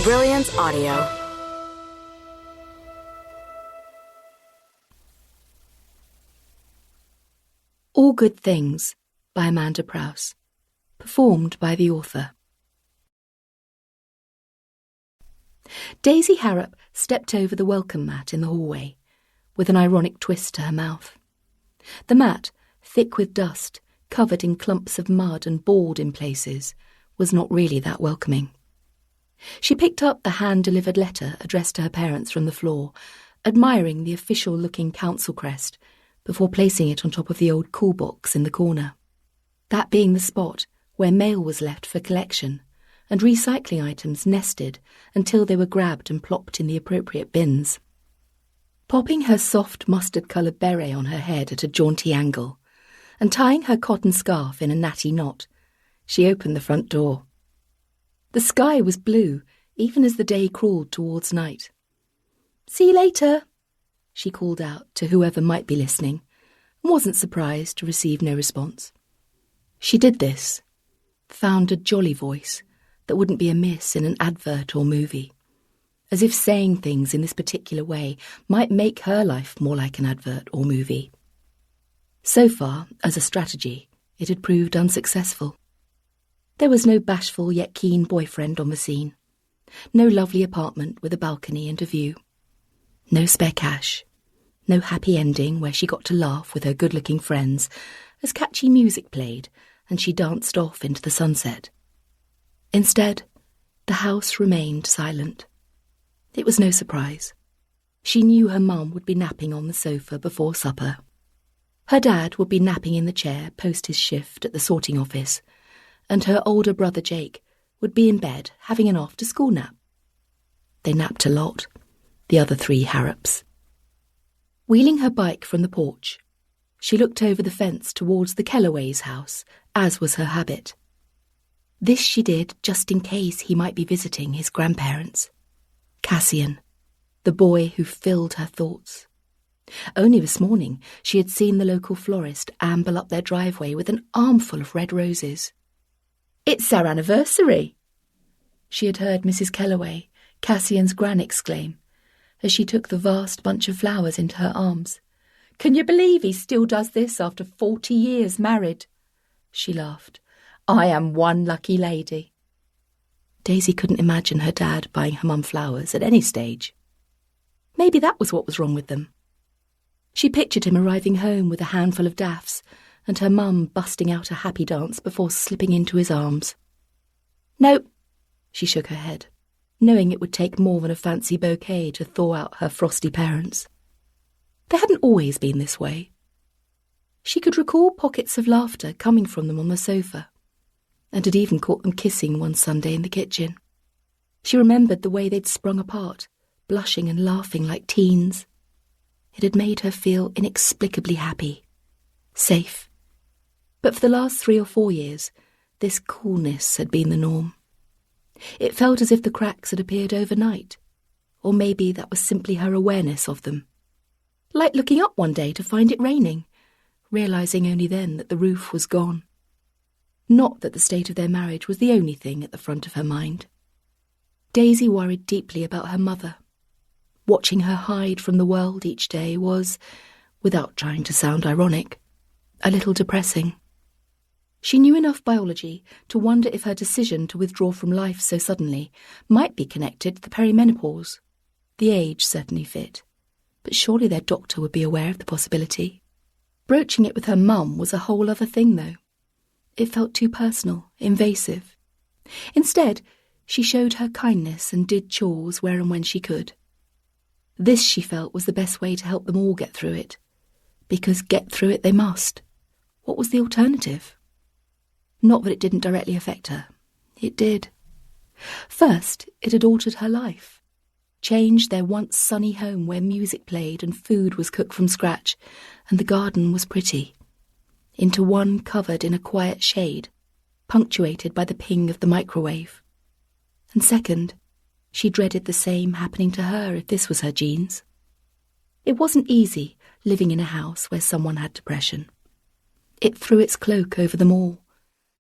Brilliance Audio. All Good Things by Amanda Prowse. Performed by the author. Daisy Harrop stepped over the welcome mat in the hallway, with an ironic twist to her mouth. The mat, thick with dust, covered in clumps of mud and bald in places, was not really that welcoming. She picked up the hand-delivered letter addressed to her parents from the floor, admiring the official-looking council crest, before placing it on top of the old cool box in the corner. That being the spot where mail was left for collection, and recycling items nested until they were grabbed and plopped in the appropriate bins. Popping her soft mustard-coloured beret on her head at a jaunty angle, and tying her cotton scarf in a natty knot, she opened the front door. The sky was blue, even as the day crawled towards night. "See you later," she called out to whoever might be listening, and wasn't surprised to receive no response. She did this, found a jolly voice that wouldn't be amiss in an advert or movie, as if saying things in this particular way might make her life more like an advert or movie. So far, as a strategy, it had proved unsuccessful. There was no bashful yet keen boyfriend on the scene, no lovely apartment with a balcony and a view, no spare cash, no happy ending where she got to laugh with her good-looking friends as catchy music played and she danced off into the sunset. Instead, the house remained silent. It was no surprise. She knew her mum would be napping on the sofa before supper. Her dad would be napping in the chair post his shift at the sorting office, and her older brother Jake would be in bed having an after-school nap. They napped a lot, the other three Harrops. Wheeling her bike from the porch, she looked over the fence towards the Kelleways' house, as was her habit. This she did just in case he might be visiting his grandparents. Cassian, the boy who filled her thoughts. Only this morning she had seen the local florist amble up their driveway with an armful of red roses. "It's our anniversary," she had heard Mrs. Kelleway, Cassian's gran, exclaim, as she took the vast bunch of flowers into her arms. "Can you believe he still does this after 40 years married?" She laughed. "I am one lucky lady." Daisy couldn't imagine her dad buying her mum flowers at any stage. Maybe that was what was wrong with them. She pictured him arriving home with a handful of daffs, and her mum busting out a happy dance before slipping into his arms. "No," she shook her head, knowing it would take more than a fancy bouquet to thaw out her frosty parents. They hadn't always been this way. She could recall pockets of laughter coming from them on the sofa, and had even caught them kissing one Sunday in the kitchen. She remembered the way they'd sprung apart, blushing and laughing like teens. It had made her feel inexplicably happy, safe. But for the last 3 or 4 years, this coolness had been the norm. It felt as if the cracks had appeared overnight, or maybe that was simply her awareness of them. Like looking up one day to find it raining, realising only then that the roof was gone. Not that the state of their marriage was the only thing at the front of her mind. Daisy worried deeply about her mother. Watching her hide from the world each day was, without trying to sound ironic, a little depressing. She knew enough biology to wonder if her decision to withdraw from life so suddenly might be connected to the perimenopause. The age certainly fit, but surely their doctor would be aware of the possibility. Broaching it with her mum was a whole other thing, though. It felt too personal, invasive. Instead, she showed her kindness and did chores where and when she could. This, she felt, was the best way to help them all get through it, because get through it they must. What was the alternative? Not that it didn't directly affect her. It did. First, it had altered her life. Changed their once sunny home where music played and food was cooked from scratch and the garden was pretty, into one covered in a quiet shade, punctuated by the ping of the microwave. And second, she dreaded the same happening to her if this was her genes. It wasn't easy living in a house where someone had depression. It threw its cloak over them all.